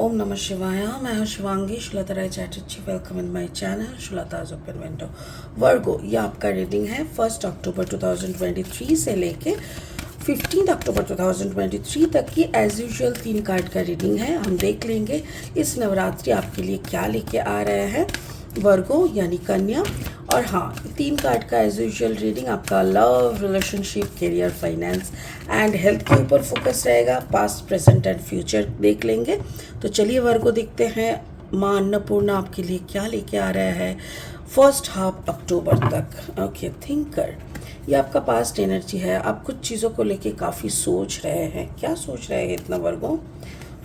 ओम नमः शिवाय। मैं हूँ Shivangi Shulata Rai Chatterjee. Welcome in my channel Shulata's open window. Virgo, ये आपका रीडिंग है 1 अक्टूबर 2023 से लेके 15 अक्टूबर 2023 तक की एज यूजुअल 3 कार्ड का रीडिंग है। हम देख लेंगे इस नवरात्रि आपके लिए क्या लेके आ रहे हैं वर्गो यानी कन्या। और हाँ, 3 कार्ड का एज यूजुअल रीडिंग आपका love, relationship, career, finance and health के ऊपर फोकस रहेगा। पास्ट, प्रेजेंट एंड फ्यूचर देख लेंगे। तो चलिए वर्गो देखते हैं माँ अन्नपूर्णा आपके लिए क्या लेके आ रहा है फर्स्ट हाफ अक्टूबर तक। ओके, थिंकर, ये आपका पास्ट एनर्जी है। आप कुछ चीज़ों को लेके काफ़ी सोच रहे हैं। क्या सोच रहे हैं इतना Virgo?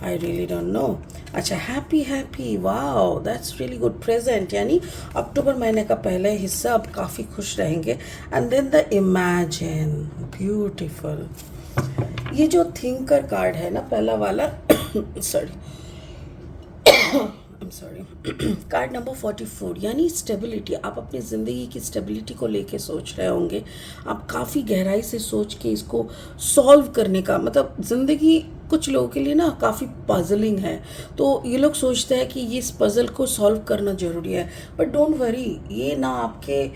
I really don't know. अच्छा, happy, wow, that's really good. Present यानी अक्टूबर महीने का पहला हिस्सा आप काफ़ी खुश रहेंगे। And then the imagine, beautiful. ये जो थिंकर कार्ड है ना, पहला वाला सॉरी कार्ड नंबर 44 यानी स्टेबिलिटी। आप अपनी ज़िंदगी की स्टेबिलिटी को लेके सोच रहे होंगे। आप काफ़ी गहराई से सोच के इसको सॉल्व करने का, मतलब ज़िंदगी कुछ लोगों के लिए ना काफ़ी पजलिंग है, तो ये लोग सोचते हैं कि ये इस पज़ल को सॉल्व करना ज़रूरी है। बट डोंट वरी, ये ना आपके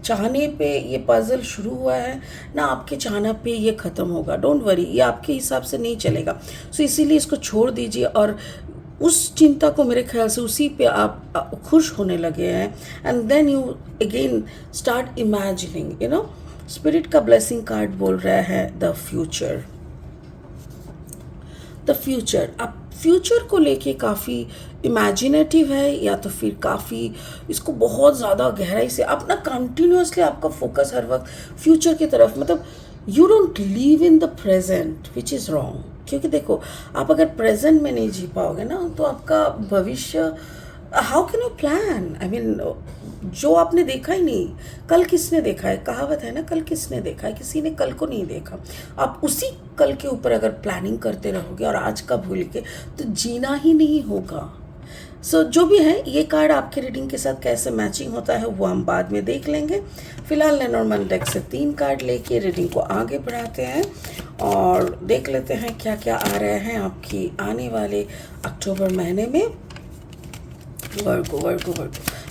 चाहने पे ये पज़ल शुरू हुआ है, ना आपके चाहना पे ये ख़त्म होगा। डोंट वरी, ये आपके हिसाब से नहीं चलेगा। सो इसीलिए इसको छोड़ दीजिए और उस चिंता को, मेरे ख्याल से उसी पे आप खुश होने लगे हैं। And then you again start imagining, spirit का ब्लेसिंग कार्ड बोल रहा है द फ्यूचर। आप फ्यूचर को लेके काफ़ी इमेजिनेटिव है, या तो फिर काफ़ी इसको बहुत ज़्यादा गहराई से आप ना कंटिन्यूसली आपका फोकस हर वक्त फ्यूचर की तरफ, मतलब you don't live in the present which is wrong. क्योंकि देखो, आप अगर प्रेजेंट में नहीं जी पाओगे ना, तो आपका भविष्य, how can you plan? I mean, जो आपने देखा ही नहीं, कल किसने देखा है? कहावत है ना, कल किसने देखा है? किसी ने कल को नहीं देखा। आप उसी कल के ऊपर अगर प्लानिंग करते रहोगे और आज का भूल के, तो जीना ही नहीं होगा। सो जो भी है, ये कार्ड आपके रीडिंग के साथ कैसे मैचिंग होता है वो हम बाद में देख लेंगे। फिलहाल लेनॉर्मन डेक से 3 कार्ड लेके रीडिंग को आगे बढ़ाते हैं और देख लेते हैं क्या क्या आ रहे हैं आपकी आने वाले अक्टूबर महीने में। वर्गो,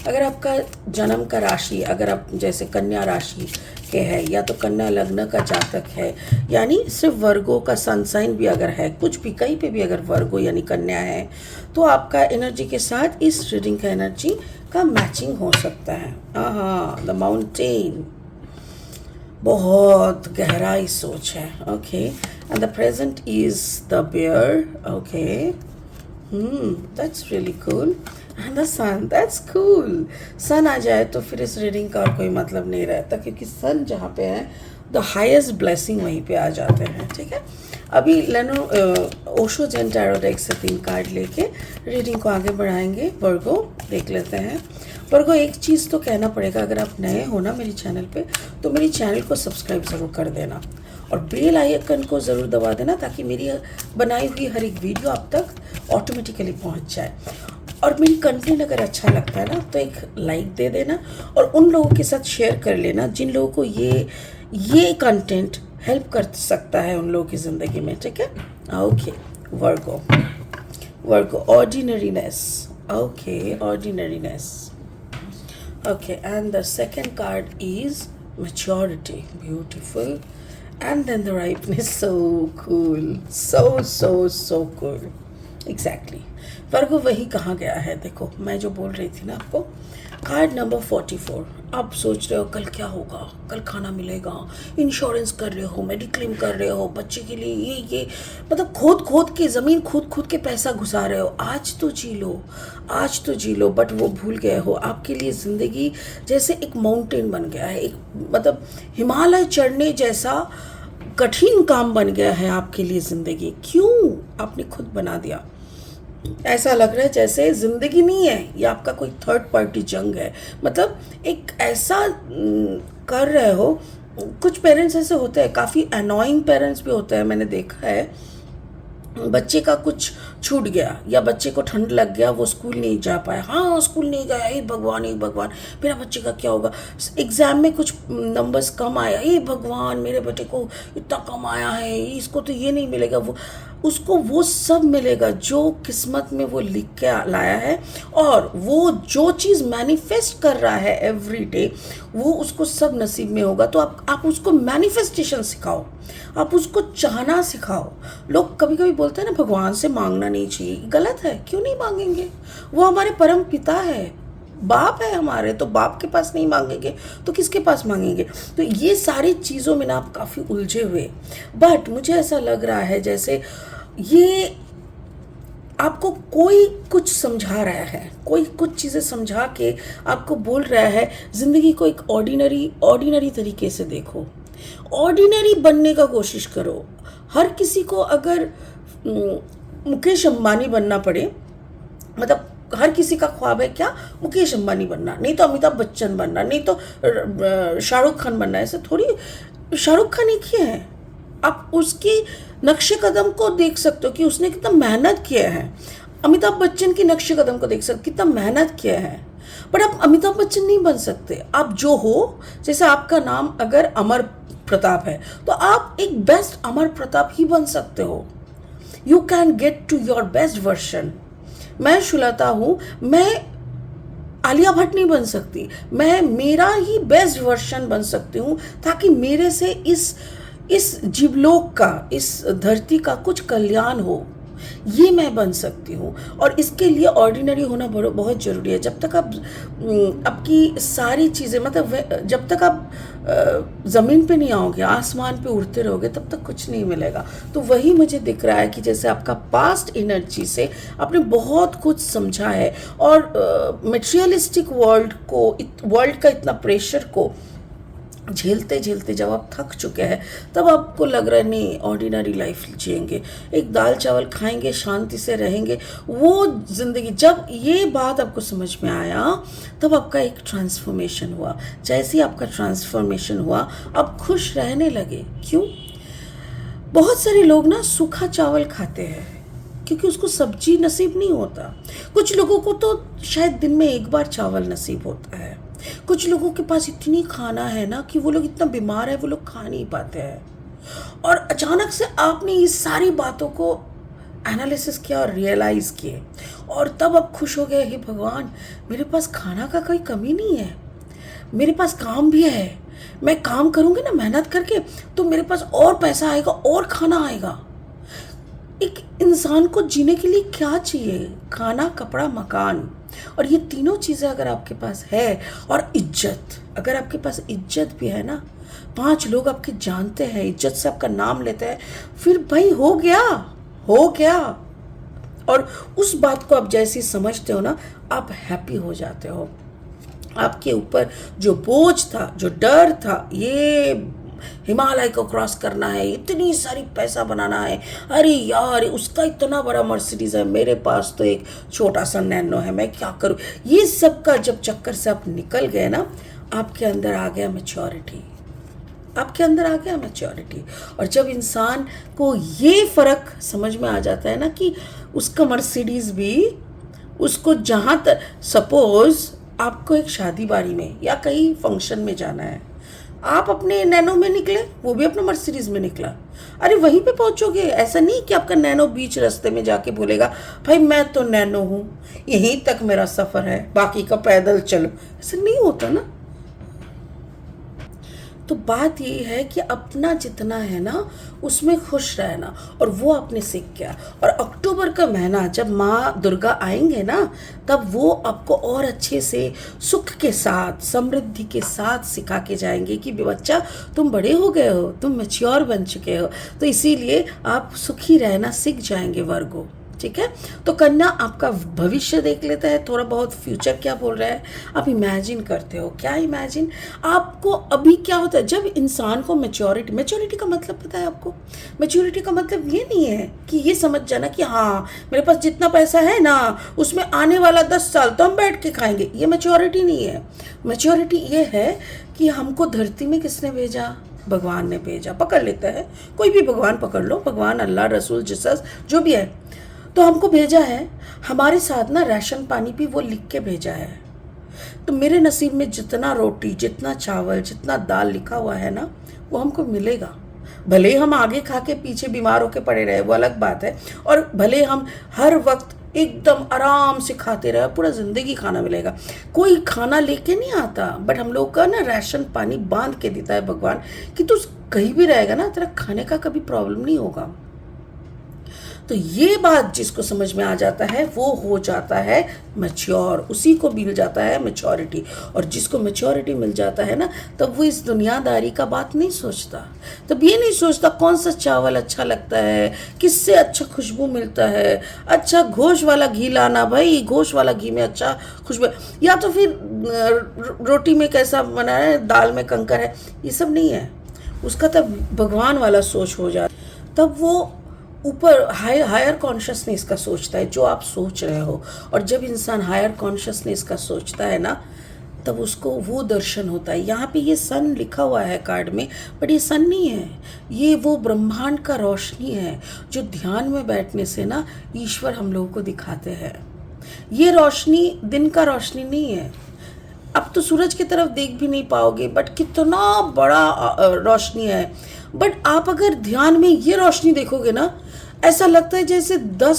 अगर आपका जन्म का राशि, अगर आप जैसे कन्या राशि के है या तो कन्या लग्न का जातक है, यानी सिर्फ वर्गो का सन साइन भी अगर है, कुछ भी कहीं पे भी अगर वर्गो यानी कन्या है, तो आपका एनर्जी के साथ इस रीडिंग का एनर्जी का मैचिंग हो सकता है। हाँ, द माउंटेन, बहुत गहराई सोच है। Okay, and the present is the bear. Okay, that's really cool. And the sun, that's cool. Sun आ जाए तो फिर इस रीडिंग का और कोई मतलब नहीं रहता, क्योंकि सन जहाँ पे है, द हाईएस्ट ब्लेसिंग वहीं पे आ जाते हैं। ठीक है, अभी ओशो जेन टैरो डेक से 3 कार्ड लेके रीडिंग को आगे बढ़ाएंगे। वर्गो देख लेते हैं। वर्गो, एक चीज़ तो कहना पड़ेगा, अगर आप नए हो ना मेरी चैनल पे, तो मेरी चैनल को सब्सक्राइब ज़रूर कर देना और बेल आइकन को ज़रूर दबा देना, ताकि मेरी बनाई हुई हर एक वीडियो आप तक ऑटोमेटिकली पहुंच जाए। और मेरी कंटेंट अगर अच्छा लगता है ना, तो एक लाइक दे देना और उन लोगों के साथ शेयर कर लेना जिन लोगों को ये कंटेंट हेल्प कर सकता है उन लोगों की ज़िंदगी में। ठीक है, okay. Virgo, ordinariness. Okay, ordinariness. Okay, and the second card is maturity. Beautiful. And then the ripeness. So cool. So cool. Exactly. वर्गो, वही कहाँ गया है? देखो, मैं जो बोल रही थी ना आपको, कार्ड नंबर 44। आप सोच रहे हो कल क्या होगा, कल खाना मिलेगा, इंश्योरेंस कर रहे हो, मेडिक्लेम कर रहे हो, बच्चे के लिए ये मतलब खोद के ज़मीन खोद के पैसा घुसा रहे हो। आज तो जी लो, बट वो भूल गए हो आपके लिए ज़िंदगी जैसे एक माउंटेन बन गया है, एक मतलब हिमालय चढ़ने जैसा कठिन काम बन गया है आपके लिए ज़िंदगी। क्यों? आपने खुद बना दिया। ऐसा लग रहा है जैसे ज़िंदगी नहीं है, ये आपका कोई थर्ड पार्टी जंग है। मतलब एक ऐसा कर रहे हो। कुछ पेरेंट्स ऐसे होते हैं, काफ़ी अनोइंग पेरेंट्स भी होते हैं, मैंने देखा है बच्चे का कुछ छूट गया या बच्चे को ठंड लग गया, वो स्कूल नहीं जा पाया, हाँ स्कूल नहीं गया, हे भगवान हे भगवान मेरा बच्चे का क्या होगा। एग्ज़ाम में कुछ नंबर्स कम आया, हे भगवान मेरे बेटे को इतना कम आया है, इसको तो ये नहीं मिलेगा, वो उसको वो सब मिलेगा जो किस्मत में वो लिख के लाया है। और वो जो चीज़ मैनिफेस्ट कर रहा है एवरी डे, वो उसको सब नसीब में होगा। तो आप उसको मैनिफेस्टेशन सिखाओ, आप उसको चाहना सिखाओ। लोग कभी कभी बोलते हैं ना भगवान से मांगना नहीं चाहिए, गलत है। क्यों नहीं मांगेंगे? वो हमारे परम पिता है, बाप है हमारे, तो बाप के पास नहीं मांगेंगे तो किसके पास मांगेंगे? तो ये सारी चीज़ों में ना आप काफ़ी उलझे हुए। बट मुझे ऐसा लग रहा है जैसे ये आपको कोई कुछ समझा रहा है, कोई कुछ चीज़ें समझा के आपको बोल रहा है ज़िंदगी को एक ऑर्डिनरी तरीके से देखो, ऑर्डिनरी बनने का कोशिश करो। हर किसी को अगर मुकेश अंबानी बनना पड़े, मतलब हर किसी का ख्वाब है क्या? मुकेश अंबानी बनना, नहीं तो अमिताभ बच्चन बनना, नहीं तो शाहरुख खान बनना। ऐसे थोड़ी शाहरुख खान एक ही है। आप उसकी नक्शे कदम को देख सकते हो कि उसने कितना मेहनत किया है। अमिताभ बच्चन की नक्शे कदम को देख सकते हो कितना मेहनत किया है। बट आप अमिताभ बच्चन नहीं बन सकते। आप जो हो, जैसे आपका नाम अगर अमर प्रताप है तो आप एक बेस्ट अमर प्रताप ही बन सकते हो। You can get to your best version. मैं शुलता हूँ, मैं आलिया भट्ट नहीं बन सकती, मैं मेरा ही बेस्ट वर्जन बन सकती हूँ, ताकि मेरे से इस जीवलोक का, इस धरती का कुछ कल्याण हो। ये मैं बन सकती हूँ। और इसके लिए ऑर्डिनरी होना बहुत ज़रूरी है। जब तक आप आपकी सारी चीज़ें, मतलब जब तक आप ज़मीन पे नहीं आओगे, आसमान पे उड़ते रहोगे, तब तक कुछ नहीं मिलेगा। तो वही मुझे दिख रहा है कि जैसे आपका पास्ट एनर्जी से आपने बहुत कुछ समझा है, और मटेरियलिस्टिक वर्ल्ड का इतना प्रेशर को झेलते झेलते जब आप थक चुके हैं, तब आपको लग रहा है नहीं ऑर्डिनरी लाइफ जिएंगे, एक दाल चावल खाएंगे, शांति से रहेंगे, वो ज़िंदगी। जब ये बात आपको समझ में आया, तब आपका एक ट्रांसफॉर्मेशन हुआ। जैसे ही आपका ट्रांसफॉर्मेशन हुआ, आप खुश रहने लगे। क्यों? बहुत सारे लोग ना सूखा चावल खाते हैं क्योंकि उसको सब्जी नसीब नहीं होता। कुछ लोगों को तो शायद दिन में एक बार चावल नसीब होता है। कुछ लोगों के पास इतनी खाना है ना कि वो लोग इतना बीमार है, वो लोग खा नहीं पाते हैं। और अचानक से आपने इस सारी बातों को एनालिसिस किया और रियलाइज़ किए, और तब आप खुश हो गए, हे भगवान मेरे पास खाना का कोई कमी नहीं है, मेरे पास काम भी है, मैं काम करूँगी ना मेहनत करके तो मेरे पास और पैसा आएगा और खाना आएगा। एक इंसान को जीने के लिए क्या चाहिए? खाना, कपड़ा, मकान। और ये तीनों चीज़ें अगर आपके पास है, और इज्जत, अगर आपके पास इज्जत भी है ना, 5 लोग आपके जानते हैं, इज्जत से आपका नाम लेते हैं, फिर भाई हो गया, हो गया। और उस बात को आप जैसे समझते हो ना, आप हैप्पी हो जाते हो। आपके ऊपर जो बोझ था, जो डर था, ये हिमालय को क्रॉस करना है, इतनी सारी पैसा बनाना है, अरे यार उसका इतना बड़ा मर्सिडीज है, मेरे पास तो एक छोटा सा नैनो है, मैं क्या करूं, ये सब का जब चक्कर से आप निकल गए ना, आपके अंदर आ गया मैच्योरिटी, आपके अंदर आ गया मैच्योरिटी। और जब इंसान को ये फ़र्क समझ में आ जाता है ना कि उसका मर्सिडीज़ भी उसको जहाँ तक, सपोज़ आपको एक शादी बारी में या कहीं फंक्शन में जाना है, आप अपने नैनो में निकले, वो भी अपना मर्सिडीज़ में निकला, अरे वहीं पे पहुंचोगे। ऐसा नहीं कि आपका नैनो बीच रास्ते में जाके बोलेगा भाई मैं तो नैनो हूँ, यहीं तक मेरा सफ़र है, बाकी का पैदल चलो। ऐसा नहीं होता ना। तो बात ये है कि अपना जितना है ना उसमें खुश रहना, और वो आपने सीख गया। और अक्टूबर का महीना जब माँ दुर्गा आएंगे ना, तब वो आपको और अच्छे से सुख के साथ, समृद्धि के साथ सिखा के जाएंगे कि बच्चा तुम बड़े हो गए हो, तुम मैच्योर बन चुके हो, तो इसीलिए आप सुखी रहना सीख जाएंगे वर्गो। ठीक है, तो कन्या आपका भविष्य देख लेता है, थोड़ा बहुत फ्यूचर क्या बोल रहा है आप इमेजिन करते हो। क्या इमेजिन? आपको अभी क्या होता है जब इंसान को मैच्योरिटी का मतलब पता है आपको? मैच्योरिटी का मतलब ये नहीं है कि ये समझ जाना कि हाँ मेरे पास जितना पैसा है ना उसमें आने वाला 10 साल तो हम बैठ के खाएंगे, ये मैच्योरिटी नहीं है। मैच्योरिटी ये है कि हमको धरती में किसने भेजा? भगवान ने भेजा, पकड़ लेते हैं, कोई भी भगवान पकड़ लो, भगवान, अल्लाह, रसूल, जीसस, जो भी है, तो हमको भेजा है हमारे साथ ना राशन पानी भी वो लिख के भेजा है। तो मेरे नसीब में जितना रोटी, जितना चावल, जितना दाल लिखा हुआ है ना, वो हमको मिलेगा। भले ही हम आगे खा के पीछे बीमार होके पड़े रहे, वो अलग बात है, और भले हम हर वक्त एकदम आराम से खाते रहे, पूरा ज़िंदगी खाना मिलेगा, कोई खाना लेके नहीं आता, बट हम लोग का ना राशन पानी बांध के देता है भगवान कि तू कहीं भी रहेगा ना, तेरा खाने का कभी प्रॉब्लम नहीं होगा। तो ये बात जिसको समझ में आ जाता है वो हो जाता है मैच्योर, उसी को मिल जाता है मैच्योरिटी। और जिसको मैच्योरिटी मिल जाता है ना, तब वो इस दुनियादारी का बात नहीं सोचता, तब ये नहीं सोचता कौन सा चावल अच्छा लगता है, किससे अच्छा खुशबू मिलता है, अच्छा घोष वाला घी लाना भाई, घोष वाला घी में अच्छा खुशबू, या तो फिर रोटी में कैसा बना है, दाल में कंकर है, ये सब नहीं है उसका। तब भगवान वाला सोच हो जाता, तब वो ऊपर हायर कॉन्शियसनेस का सोचता है जो आप सोच रहे हो। और जब इंसान हायर कॉन्शियसनेस का सोचता है ना, तब उसको वो दर्शन होता है। यहाँ पे ये सन लिखा हुआ है कार्ड में, बट ये सन नहीं है, ये वो ब्रह्मांड का रोशनी है जो ध्यान में बैठने से ना ईश्वर हम लोगों को दिखाते हैं। ये रोशनी दिन का रोशनी नहीं है, अब तो सूरज की तरफ देख भी नहीं पाओगे, बट कितना बड़ा रोशनी है। बट आप अगर ध्यान में ये रोशनी देखोगे ना, ऐसा लगता है जैसे 10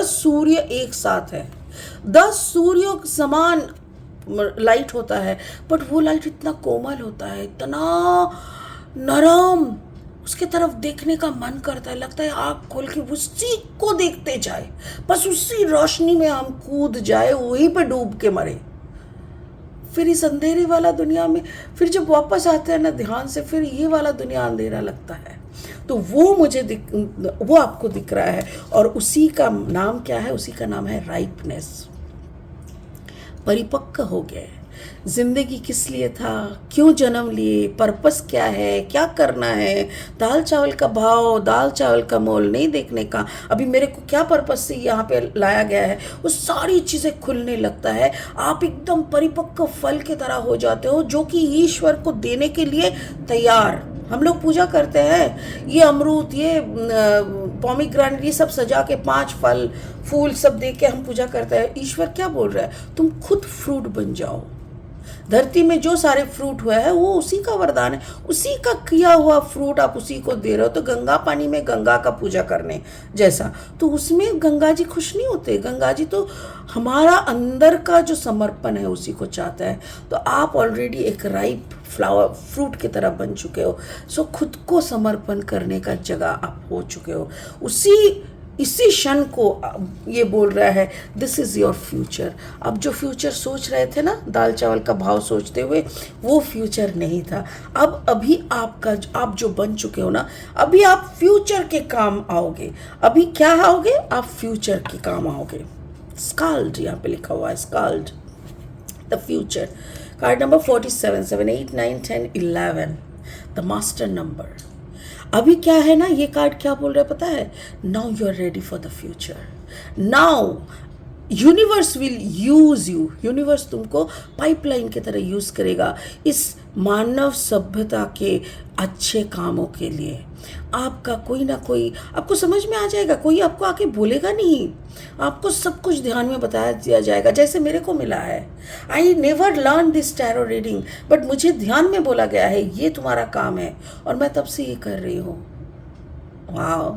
सूर्य एक साथ है, 10 सूर्यों समान लाइट होता है, बट वो लाइट इतना कोमल होता है, इतना नरम, उसके तरफ देखने का मन करता है, लगता है आँख खोल के उसी को देखते जाए, बस उसी रोशनी में हम कूद जाए, वहीं पे डूब के मरे। फिर इस अंधेरे वाला दुनिया में फिर जब वापस आते हैं ना ध्यान से, फिर ये वाला दुनिया अंधेरा लगता है। तो वो मुझे वो आपको दिख रहा है, और उसी का नाम क्या है? उसी का नाम है राइपनेस। परिपक्व हो गए, जिंदगी किस लिए था, क्यों जन्म लिए, पर्पस क्या है, क्या करना है, दाल चावल का भाव, दाल चावल का मोल नहीं देखने का, अभी मेरे को क्या पर्पस से यहाँ पे लाया गया है, वो सारी चीज़ें खुलने लगता है। आप एकदम परिपक्व फल की तरह हो जाते हो, जो कि ईश्वर को देने के लिए तैयार। हम लोग पूजा करते हैं, ये अमरूद, ये पोमीग्रेनेट, ये सब सजा के 5 फल फूल सब दे के हम पूजा करते हैं। ईश्वर क्या बोल रहा है? तुम खुद फ्रूट बन जाओ। धरती में जो सारे फ्रूट हुआ है वो उसी का वरदान है, उसी का किया हुआ फ्रूट आप उसी को दे रहे हो। तो गंगा पानी में गंगा का पूजा करने जैसा, तो उसमें गंगा जी खुश नहीं होते। गंगा जी तो हमारा अंदर का जो समर्पण है उसी को चाहता है। तो आप ऑलरेडी एक राइप फ्रूट की तरह बन चुके हो। सो खुद को समर्पण करने का जगह आप हो चुके हो। इसी क्षण को ये बोल रहा है दिस इज़ योर फ्यूचर। अब जो फ्यूचर सोच रहे थे ना, दाल चावल का भाव सोचते हुए, वो फ्यूचर नहीं था। अब अभी आप जो बन चुके हो ना, अभी आप फ्यूचर के काम आओगे। अभी क्या आओगे? आप फ्यूचर के काम आओगे। स्काल्ड यहाँ पे लिखा हुआ है, scald the future. Card number 47, 7, 8, 9, 10, 11, the master number. अभी क्या है ना, ये कार्ड क्या बोल रहा है पता है? Now you are ready for the future. Now universe will use you. Universe तुमको पाइपलाइन की तरह यूज करेगा इस मानव सभ्यता के अच्छे कामों के लिए। आपका कोई ना कोई आपको समझ में आ जाएगा, कोई आपको आके बोलेगा नहीं, आपको सब कुछ ध्यान में बताया दिया जाएगा, जैसे मेरे को मिला है। I never learn this tarot reading, but मुझे ध्यान में बोला गया है ये तुम्हारा काम है, और मैं तब से ये कर रही हूँ। वाह,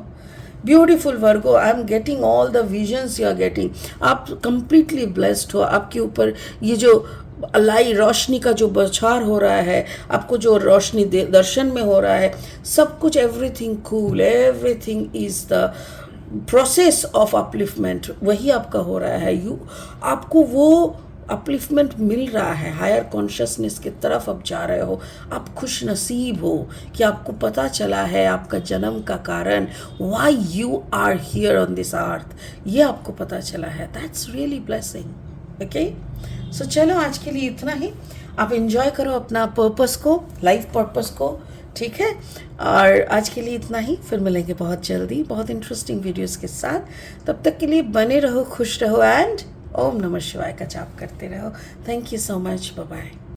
beautiful Virgo, I am getting all the visions you are getting. आप कंप्लीटली ब्लेस्ड हो। आपके ऊपर ये जो रोशनी का जो बौछार हो रहा है, आपको जो रोशनी दर्शन में हो रहा है, सब कुछ, everything cool, everything is the process of upliftment, वही आपका हो रहा है। आपको वो अपलिफ्टमेंट मिल रहा है, हायर कॉन्शियसनेस की तरफ आप जा रहे हो। आप खुश नसीब हो कि आपको पता चला है आपका जन्म का कारण, why you are here on this earth, ये आपको पता चला है। That's really blessing. Okay, so चलो आज के लिए इतना ही। आप एंजॉय करो अपना पर्पस को, लाइफ पर्पस को, ठीक है? और आज के लिए इतना ही, फिर मिलेंगे बहुत जल्दी बहुत इंटरेस्टिंग वीडियोस के साथ। तब तक के लिए बने रहो, खुश रहो, एंड ओम नमः शिवाय का जाप करते रहो। Thank you so much, bye bye.